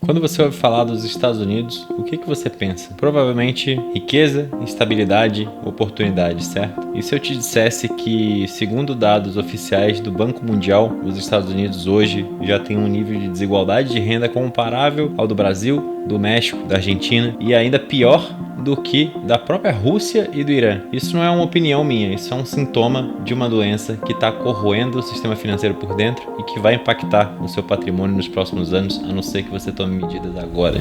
Quando você ouve falar dos Estados Unidos, o que você pensa? Provavelmente riqueza, estabilidade, oportunidade, certo? E se eu te dissesse que, segundo dados oficiais do Banco Mundial, os Estados Unidos hoje já têm um nível de desigualdade de renda comparável ao do Brasil, do México, da Argentina e ainda pior do que da própria Rússia e do Irã. Isso não é uma opinião minha, isso é um sintoma de uma doença que está corroendo o sistema financeiro por dentro e que vai impactar o seu patrimônio nos próximos anos, a não ser que você tome medidas agora.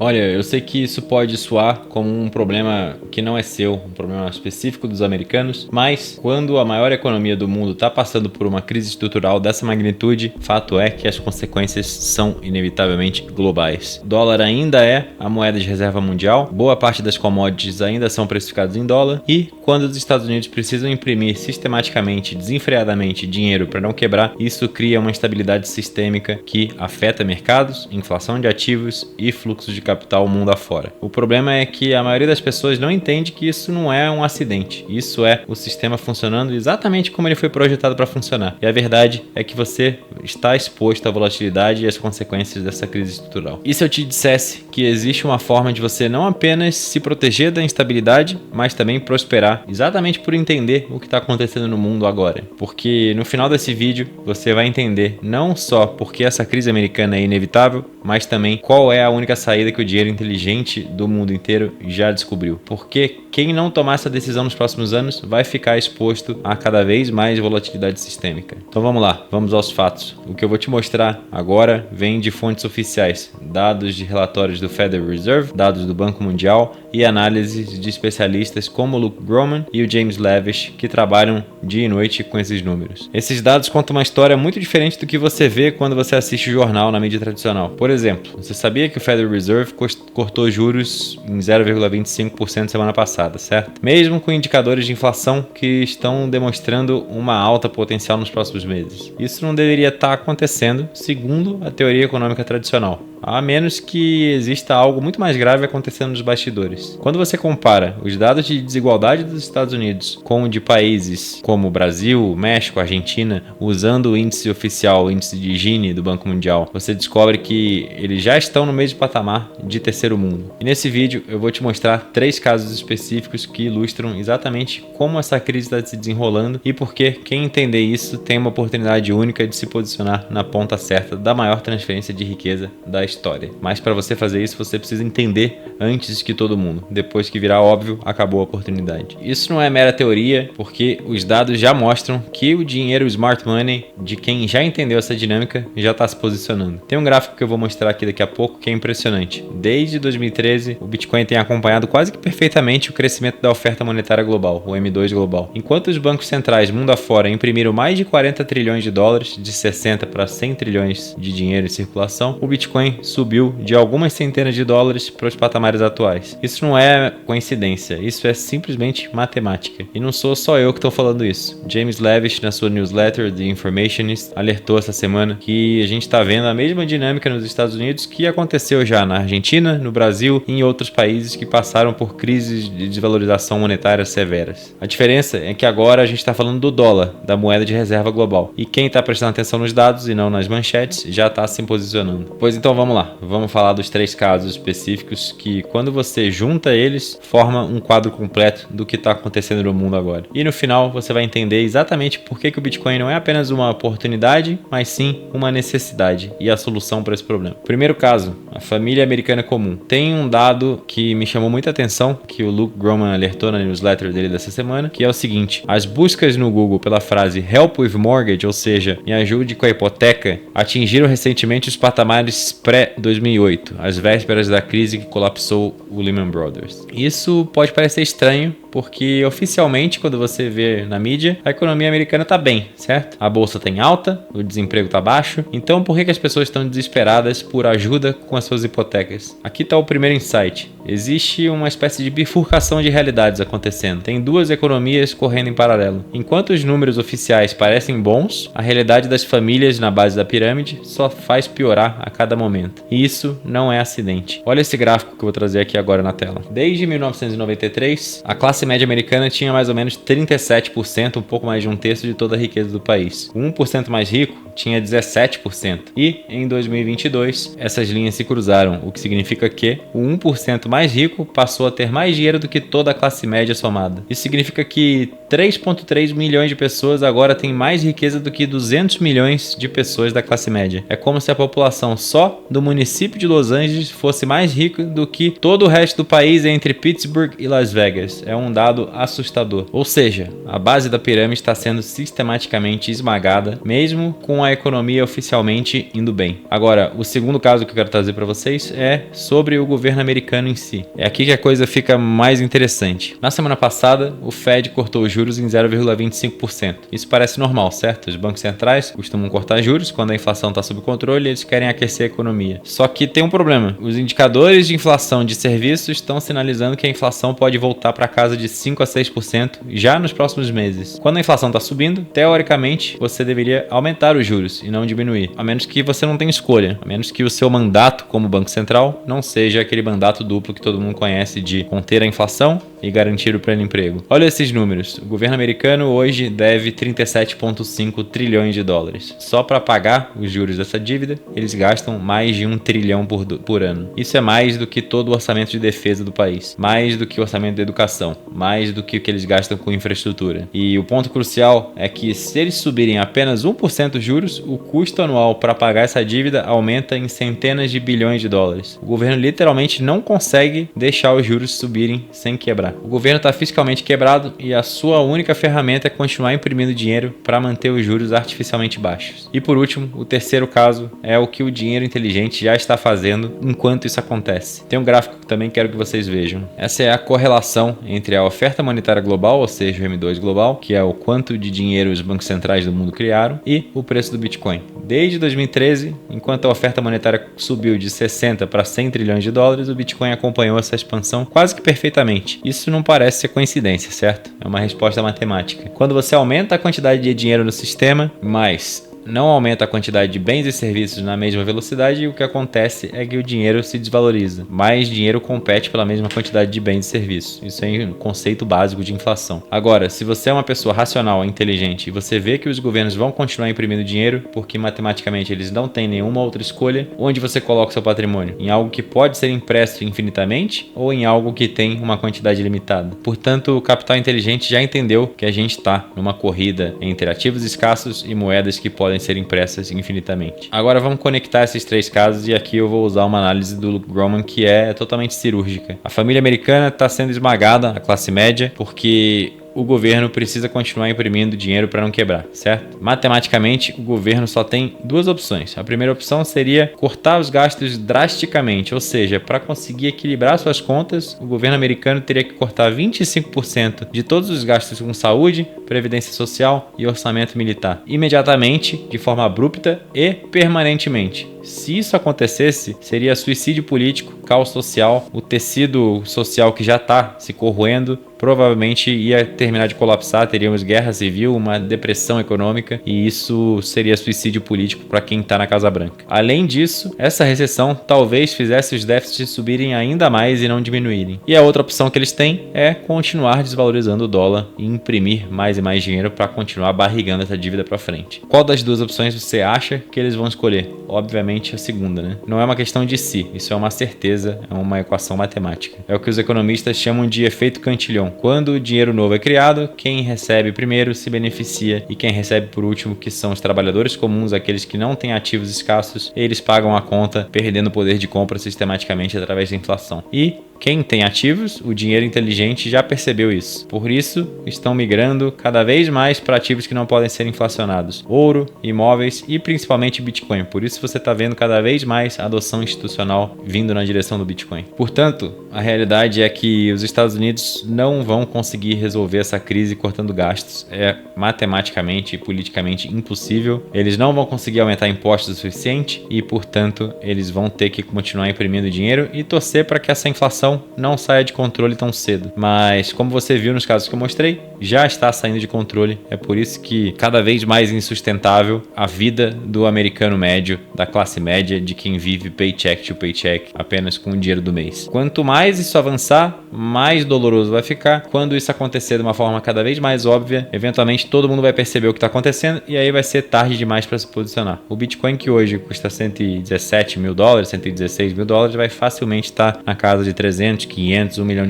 Olha, eu sei que isso pode soar como um problema que não é seu, um problema específico dos americanos, mas quando a maior economia do mundo está passando por uma crise estrutural dessa magnitude, fato é que as consequências são inevitavelmente globais. O dólar ainda é a moeda de reserva mundial, boa parte das commodities ainda são precificadas em dólar e quando os Estados Unidos precisam imprimir sistematicamente, desenfreadamente dinheiro para não quebrar, isso cria uma instabilidade sistêmica que afeta mercados, inflação de ativos e fluxos de capital mundo afora. O problema é que a maioria das pessoas não entende que isso não é um acidente. Isso é o sistema funcionando exatamente como ele foi projetado para funcionar. E a verdade é que você está exposto à volatilidade e às consequências dessa crise estrutural. E se eu te dissesse que existe uma forma de você não apenas se proteger da instabilidade, mas também prosperar, exatamente por entender o que está acontecendo no mundo agora? Porque no final desse vídeo você vai entender não só porque essa crise americana é inevitável, mas também qual é a única saída que o dinheiro inteligente do mundo inteiro já descobriu. Porque quem não tomar essa decisão nos próximos anos vai ficar exposto a cada vez mais volatilidade sistêmica. Então vamos lá, vamos aos fatos. O que eu vou te mostrar agora vem de fontes oficiais, dados de relatórios do Federal Reserve, dados do Banco Mundial e análises de especialistas como o Luke Gromen e o James Lavish, que trabalham dia e noite com esses números. Esses dados contam uma história muito diferente do que você vê quando você assiste o jornal na mídia tradicional. Por exemplo, você sabia que o Federal Reserve cortou juros em 0,25% semana passada, certo? Mesmo com indicadores de inflação que estão demonstrando uma alta potencial nos próximos meses. Isso não deveria estar acontecendo, segundo a teoria econômica tradicional, a menos que exista algo muito mais grave acontecendo nos bastidores. Quando você compara os dados de desigualdade dos Estados Unidos com o de países como Brasil, México, Argentina, usando o índice oficial, o índice de Gini do Banco Mundial, você descobre que eles já estão no mesmo patamar de terceiro mundo. E nesse vídeo eu vou te mostrar 3 casos específicos que ilustram exatamente como essa crise está se desenrolando e porque quem entender isso tem uma oportunidade única de se posicionar na ponta certa da maior transferência de riqueza da história. Mas para você fazer isso, você precisa entender antes que todo mundo. Depois que virar óbvio, acabou a oportunidade. Isso não é mera teoria, porque os dados já mostram que o dinheiro smart money de quem já entendeu essa dinâmica já está se posicionando. Tem um gráfico que eu vou mostrar aqui daqui a pouco que é impressionante. Desde 2013, o Bitcoin tem acompanhado quase que perfeitamente o crescimento da oferta monetária global, o M2 global. Enquanto os bancos centrais mundo afora imprimiram mais de 40 trilhões de dólares, de 60 para 100 trilhões de dinheiro em circulação, o Bitcoin subiu de algumas centenas de dólares para os patamares atuais. Isso não é coincidência, isso é simplesmente matemática. E não sou só eu que estou falando isso. James Lavish, na sua newsletter The Informationist, alertou essa semana que a gente está vendo a mesma dinâmica nos Estados Unidos que aconteceu já na Argentina, no Brasil e em outros países que passaram por crises de desvalorização monetária severas. A diferença é que agora a gente está falando do dólar, da moeda de reserva global. E quem está prestando atenção nos dados e não nas manchetes já está se posicionando. Pois então vamos lá, vamos falar dos 3 casos específicos que, quando você junta eles, forma um quadro completo do que está acontecendo no mundo agora. E no final você vai entender exatamente por que o Bitcoin não é apenas uma oportunidade, mas sim uma necessidade e a solução para esse problema. Primeiro caso, a família americana comum. Tem um dado que me chamou muita atenção, que o Luke Gromen alertou na newsletter dele dessa semana, que é o seguinte: as buscas no Google pela frase Help with Mortgage, ou seja, me ajude com a hipoteca, atingiram recentemente os patamares pré-2008, às vésperas da crise que colapsou o Lehman Brothers. Isso pode parecer estranho, porque oficialmente, quando você vê na mídia, a economia americana está bem, certo? A bolsa tem alta, o desemprego está baixo, então por que as pessoas estão desesperadas por ajuda com as suas hipotecas? Aqui está o primeiro insight. Existe uma espécie de bifurcação de realidades acontecendo. Tem 2 economias correndo em paralelo. Enquanto os números oficiais parecem bons, a realidade das famílias na base da pirâmide só faz piorar a cada momento. E isso não é acidente. Olha esse gráfico que eu vou trazer aqui agora na tela. Desde 1993, a classe classe média americana tinha mais ou menos 37%, um pouco mais de um terço de toda a riqueza do país. O 1% mais rico tinha 17%. E em 2022, essas linhas se cruzaram, o que significa que o 1% mais rico passou a ter mais dinheiro do que toda a classe média somada. Isso significa que 3,3 milhões de pessoas agora têm mais riqueza do que 200 milhões de pessoas da classe média. É como se a população só do município de Los Angeles fosse mais rica do que todo o resto do país entre Pittsburgh e Las Vegas. É um dado assustador. Ou seja, a base da pirâmide está sendo sistematicamente esmagada, mesmo com a economia oficialmente indo bem. Agora, o segundo caso que eu quero trazer para vocês é sobre o governo americano em si. É aqui que a coisa fica mais interessante. Na semana passada, o Fed cortou os juros em 0,25%. Isso parece normal, certo? Os bancos centrais costumam cortar juros quando a inflação está sob controle e eles querem aquecer a economia. Só que tem um problema. Os indicadores de inflação de serviços estão sinalizando que a inflação pode voltar para casa de 5 a 6% já nos próximos meses. Quando a inflação está subindo, teoricamente, você deveria aumentar os juros e não diminuir, a menos que você não tenha escolha, a menos que o seu mandato como Banco Central não seja aquele mandato duplo que todo mundo conhece de conter a inflação e garantir o pleno emprego. Olha esses números. O governo americano hoje deve 37,5 trilhões de dólares. Só para pagar os juros dessa dívida, eles gastam mais de 1 trilhão por ano. Isso é mais do que todo o orçamento de defesa do país, mais do que o orçamento de educação, mais do que o que eles gastam com infraestrutura. E o ponto crucial é que se eles subirem apenas 1% os juros, o custo anual para pagar essa dívida aumenta em centenas de bilhões de dólares. O governo literalmente não consegue deixar os juros subirem sem quebrar. O governo está fiscalmente quebrado e a sua única ferramenta é continuar imprimindo dinheiro para manter os juros artificialmente baixos. E por último, o terceiro caso é o que o dinheiro inteligente já está fazendo enquanto isso acontece. Tem um gráfico que também quero que vocês vejam. Essa é a correlação entre a oferta monetária global, ou seja, o M2 global, que é o quanto de dinheiro os bancos centrais do mundo criaram, e o preço do Bitcoin. Desde 2013, enquanto a oferta monetária subiu de 60 para 100 trilhões de dólares, o Bitcoin acompanhou essa expansão quase que perfeitamente. Isso não parece ser coincidência, certo? É uma resposta matemática. Quando você aumenta a quantidade de dinheiro no sistema, mas não aumenta a quantidade de bens e serviços na mesma velocidade, e o que acontece é que o dinheiro se desvaloriza. Mais dinheiro compete pela mesma quantidade de bens e serviços. Isso é um conceito básico de inflação. Agora, se você é uma pessoa racional, inteligente, e você vê que os governos vão continuar imprimindo dinheiro, porque matematicamente eles não têm nenhuma outra escolha, onde você coloca o seu patrimônio? Em algo que pode ser impresso infinitamente ou em algo que tem uma quantidade limitada? Portanto, o capital inteligente já entendeu que a gente está numa corrida entre ativos escassos e moedas que podem ser impressas infinitamente. Agora vamos conectar esses três casos e aqui eu vou usar uma análise do Luke Gromen que é totalmente cirúrgica. A família americana está sendo esmagada, a classe média, porque o governo precisa continuar imprimindo dinheiro para não quebrar, certo? Matematicamente, o governo só tem duas opções. A primeira opção seria cortar os gastos drasticamente, ou seja, para conseguir equilibrar suas contas, o governo americano teria que cortar 25% de todos os gastos com saúde, previdência social e orçamento militar, imediatamente, de forma abrupta e permanentemente. Se isso acontecesse, seria suicídio político, caos social, o tecido social que já está se corroendo provavelmente ia terminar de colapsar, teríamos guerra civil, uma depressão econômica, e isso seria suicídio político para quem está na Casa Branca. Além disso, essa recessão talvez fizesse os déficits subirem ainda mais e não diminuírem. E a outra opção que eles têm é continuar desvalorizando o dólar e imprimir mais e mais dinheiro para continuar barrigando essa dívida para frente. Qual das duas opções você acha que eles vão escolher? Obviamente a segunda, né? Não é uma questão de si, isso é uma certeza, é uma equação matemática. É o que os economistas chamam de efeito Cantillon. Quando o dinheiro novo é criado, quem recebe primeiro se beneficia e quem recebe por último, que são os trabalhadores comuns, aqueles que não têm ativos escassos, eles pagam a conta, perdendo o poder de compra sistematicamente através da inflação. E quem tem ativos, o dinheiro inteligente já percebeu isso. Por isso, estão migrando cada vez mais para ativos que não podem ser inflacionados. Ouro, imóveis e principalmente Bitcoin. Por isso você está vendo cada vez mais adoção institucional vindo na direção do Bitcoin. Portanto, a realidade é que os Estados Unidos não vão conseguir resolver essa crise cortando gastos. É matematicamente e politicamente impossível. Eles não vão conseguir aumentar impostos o suficiente e, portanto, eles vão ter que continuar imprimindo dinheiro e torcer para que essa inflação não saia de controle tão cedo. Mas, como você viu nos casos que eu mostrei, já está saindo de controle. É por isso que cada vez mais insustentável a vida do americano médio, da classe média, de quem vive paycheck to paycheck, apenas com o dinheiro do mês. Quanto mais isso avançar, mais doloroso vai ficar. Quando isso acontecer de uma forma cada vez mais óbvia, eventualmente todo mundo vai perceber o que está acontecendo e aí vai ser tarde demais para se posicionar. O Bitcoin, que hoje custa $117 mil, $116 mil, vai facilmente estar na casa de 300, 500, $1 milhão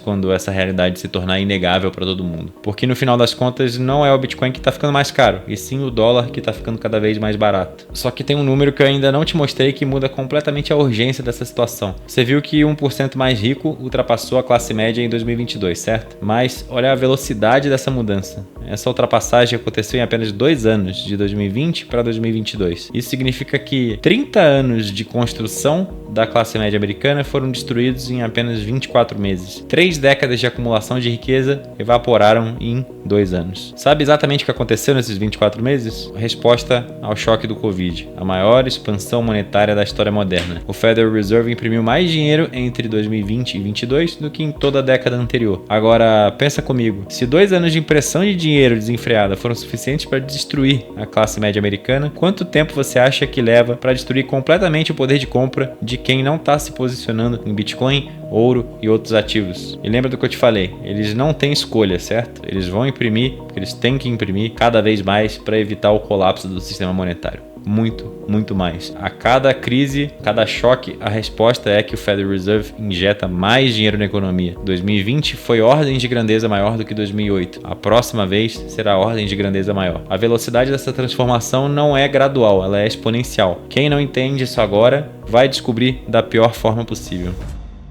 quando essa realidade se tornar inegável para todo mundo. Porque no final das contas não é o Bitcoin que está ficando mais caro, e sim o dólar que está ficando cada vez mais barato. Só que tem um número que eu ainda não te mostrei que muda completamente a urgência dessa situação. Você viu que 1% mais rico ultrapassou a classe média em 2022, certo? Mas olha a velocidade dessa mudança. Essa ultrapassagem aconteceu em apenas 2 anos, de 2020 para 2022. Isso significa que 30 anos de construção da classe média americana foram destruídos em apenas 24 meses. 3 décadas de acumulação de riqueza evaporaram em 2 anos. Sabe exatamente o que aconteceu nesses 24 meses? A resposta ao choque do Covid, a maior expansão monetária da história moderna. O Federal Reserve imprimiu mais dinheiro entre 2020 e 2022 do que em toda a década anterior. Agora, pensa comigo, se 2 anos de impressão de dinheiro desenfreada foram suficientes para destruir a classe média americana, quanto tempo você acha que leva para destruir completamente o poder de compra de quem não está se posicionando em Bitcoin, ouro e outros ativos? E lembra do que eu te falei, eles não têm escolha, certo? Eles vão imprimir, porque eles têm que imprimir cada vez mais para evitar o colapso do sistema monetário. Muito mais. A cada crise, cada choque, a resposta é que o Federal Reserve injeta mais dinheiro na economia. 2020 foi ordem de grandeza maior do que 2008. A próxima vez será ordem de grandeza maior. A velocidade dessa transformação não é gradual, ela é exponencial. Quem não entende isso agora vai descobrir da pior forma possível.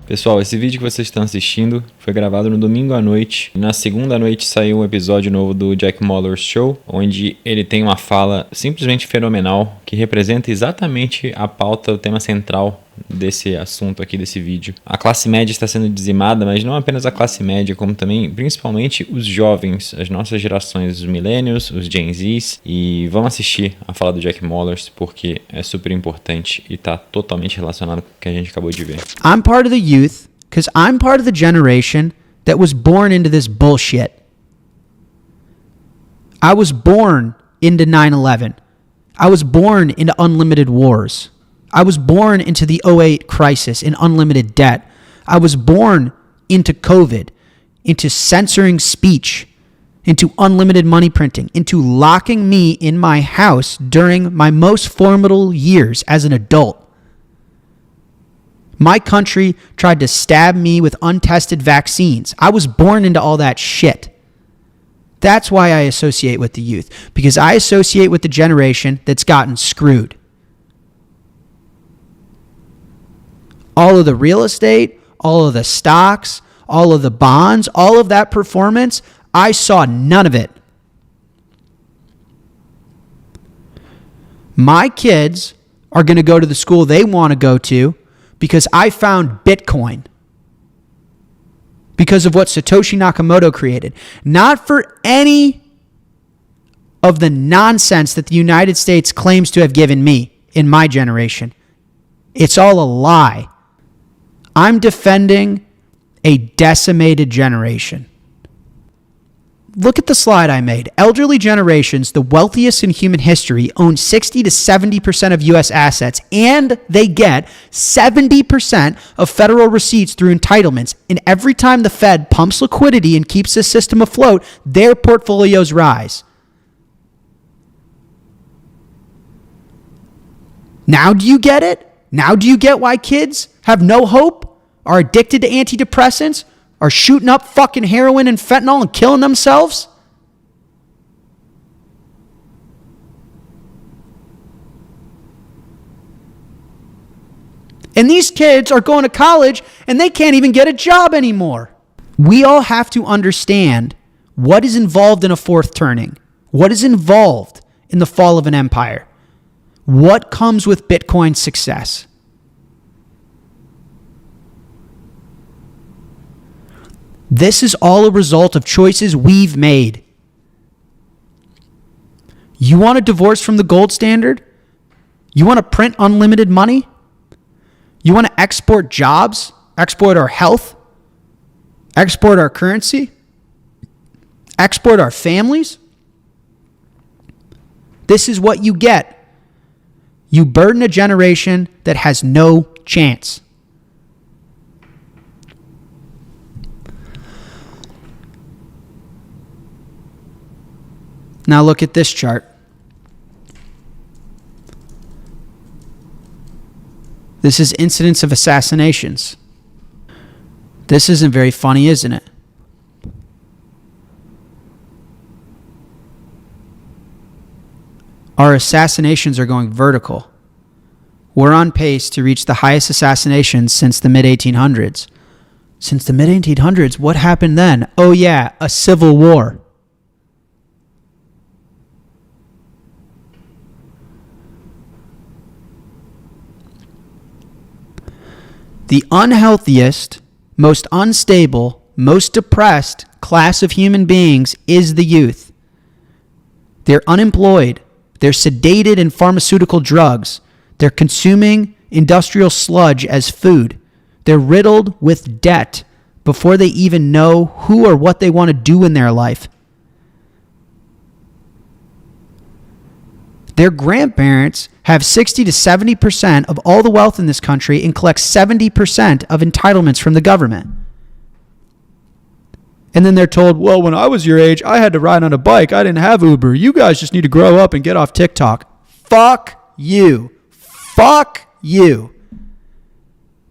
Pessoal, esse vídeo que vocês estão assistindo foi gravado no domingo à noite. Na segunda noite saiu um episódio novo do Jack Mallers Show, onde ele tem uma fala simplesmente fenomenal que representa exatamente a pauta, o tema central desse assunto aqui, desse vídeo. A classe média está sendo dizimada, mas não apenas a classe média, como também, principalmente, os jovens, as nossas gerações, os millennials, os Gen Zs. E vamos assistir a fala do Jack Mallers, porque é super importante e está totalmente relacionado com o que a gente acabou de ver. I'm part of the youth because I'm part of the generation that was born into this bullshit. I was born into 9/11. I was born into unlimited wars. I was born into the 2008 crisis in unlimited debt. I was born into COVID, into censoring speech, into unlimited money printing, into locking me in my house during my most formidable years as an adult. My country tried to stab me with untested vaccines. I was born into all that shit. That's why I associate with the youth, because I associate with the generation that's gotten screwed. All of the real estate, all of the stocks, all of the bonds, all of that performance, I saw none of it. My kids are going to go to the school they want to go to because I found Bitcoin. Because of what Satoshi Nakamoto created. Not for any of the nonsense that the United States claims to have given me in my generation. It's all a lie. I'm defending a decimated generation. Look at the slide I made. Elderly generations, the wealthiest in human history, own 60 to 70% of U.S. assets, and they get 70% of federal receipts through entitlements. And every time the Fed pumps liquidity and keeps the system afloat, their portfolios rise. Now do you get it? Now do you get why kids have no hope, are addicted to antidepressants, are shooting up fucking heroin and fentanyl and killing themselves? And these kids are going to college and they can't even get a job anymore. We all have to understand what is involved in a fourth turning, what is involved in the fall of an empire, what comes with Bitcoin's success. This is all a result of choices we've made. You want a divorce from the gold standard? You want to print unlimited money? You want to export jobs, export our health, export our currency, export our families? This is what you get. You burden a generation that has no chance. Now look at this chart. This is incidents of assassinations. This isn't very funny, isn't it? Our assassinations are going vertical. We're on pace to reach the highest assassinations since the mid-1800s. Since the mid-1800s, what happened then? Oh yeah, a civil war. The unhealthiest, most unstable, most depressed class of human beings is the youth. They're unemployed. They're sedated in pharmaceutical drugs. They're consuming industrial sludge as food. They're riddled with debt before they even know who or what they want to do in their life. Their grandparents have 60 to 70% of all the wealth in this country and collect 70% of entitlements from the government. And then they're told, well, when I was your age, I had to ride on a bike. I didn't have Uber. You guys just need to grow up and get off TikTok. Fuck you. Fuck you.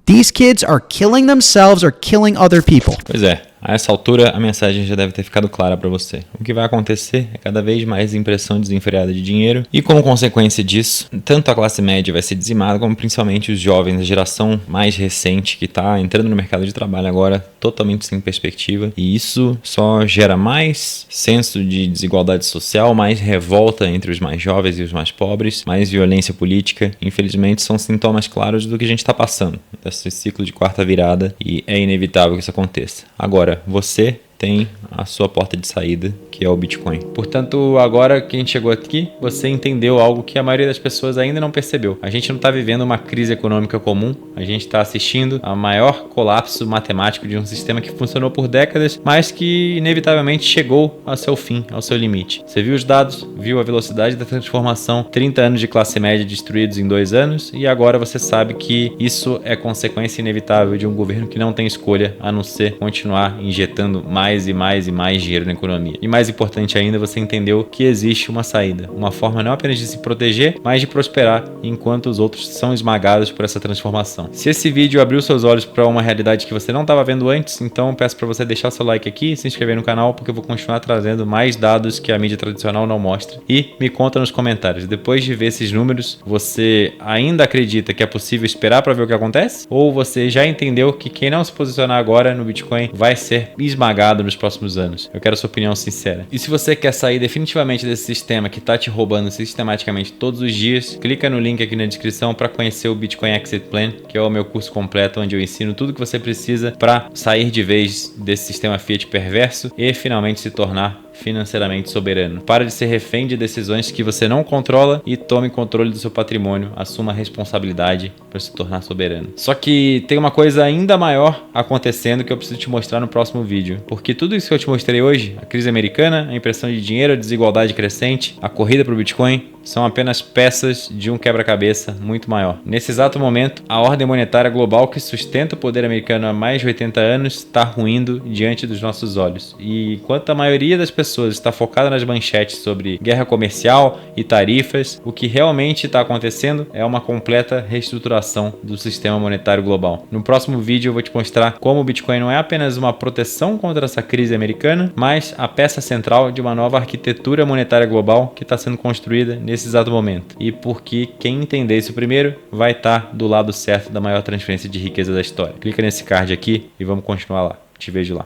These kids are killing themselves or killing other people. Pois é. A essa altura, a mensagem já deve ter ficado clara para você. O que vai acontecer é cada vez mais impressão desenfreada de dinheiro e, como consequência disso, tanto a classe média vai ser dizimada, como principalmente os jovens, a geração mais recente que está entrando no mercado de trabalho agora totalmente sem perspectiva. E isso só gera mais senso de desigualdade social, mais revolta entre os mais jovens e os mais pobres, mais violência política. Infelizmente, são sintomas claros do que a gente está passando, desse ciclo de quarta virada, e é inevitável que isso aconteça. Agora, você tem a sua porta de saída, que é o Bitcoin. Portanto, agora que a gente chegou aqui, você entendeu algo que a maioria das pessoas ainda não percebeu. A gente não está vivendo uma crise econômica comum, a gente está assistindo ao maior colapso matemático de um sistema que funcionou por décadas, mas que inevitavelmente chegou ao seu fim, ao seu limite. Você viu os dados, viu a velocidade da transformação, 30 anos de classe média destruídos em 2 anos, e agora você sabe que isso é consequência inevitável de um governo que não tem escolha a não ser continuar injetando mais e mais dinheiro na economia. E mais importante ainda, você entendeu que existe uma saída, uma forma não apenas de se proteger, mas de prosperar enquanto os outros são esmagados por essa transformação. Se esse vídeo abriu seus olhos para uma realidade que você não estava vendo antes, então peço para você deixar seu like aqui e se inscrever no canal, porque eu vou continuar trazendo mais dados que a mídia tradicional não mostra. E me conta nos comentários, depois de ver esses números, você ainda acredita que é possível esperar para ver o que acontece? Ou você já entendeu que quem não se posicionar agora no Bitcoin vai ser esmagado nos próximos anos? Eu quero a sua opinião sincera. E se você quer sair definitivamente desse sistema que está te roubando sistematicamente todos os dias, clica no link aqui na descrição para conhecer o Bitcoin Exit Plan, que é o meu curso completo onde eu ensino tudo que você precisa para sair de vez desse sistema fiat perverso e finalmente se tornar financeiramente soberano. Para de ser refém de decisões que você não controla e tome controle do seu patrimônio. Assuma a responsabilidade para se tornar soberano. Só que tem uma coisa ainda maior acontecendo que eu preciso te mostrar no próximo vídeo. Porque tudo isso que eu te mostrei hoje, a crise americana, a impressão de dinheiro, a desigualdade crescente, a corrida para o Bitcoin, são apenas peças de um quebra-cabeça muito maior. Nesse exato momento, a ordem monetária global que sustenta o poder americano há mais de 80 anos está ruindo diante dos nossos olhos. E enquanto a maioria das pessoas está focada nas manchetes sobre guerra comercial e tarifas, o que realmente está acontecendo é uma completa reestruturação do sistema monetário global. No próximo vídeo eu vou te mostrar como o Bitcoin não é apenas uma proteção contra essa crise americana, mas a peça central de uma nova arquitetura monetária global que está sendo construída nesse exato momento. E porque quem entender isso primeiro vai estar do lado certo da maior transferência de riqueza da história. Clica nesse card aqui e vamos continuar lá. Te vejo lá.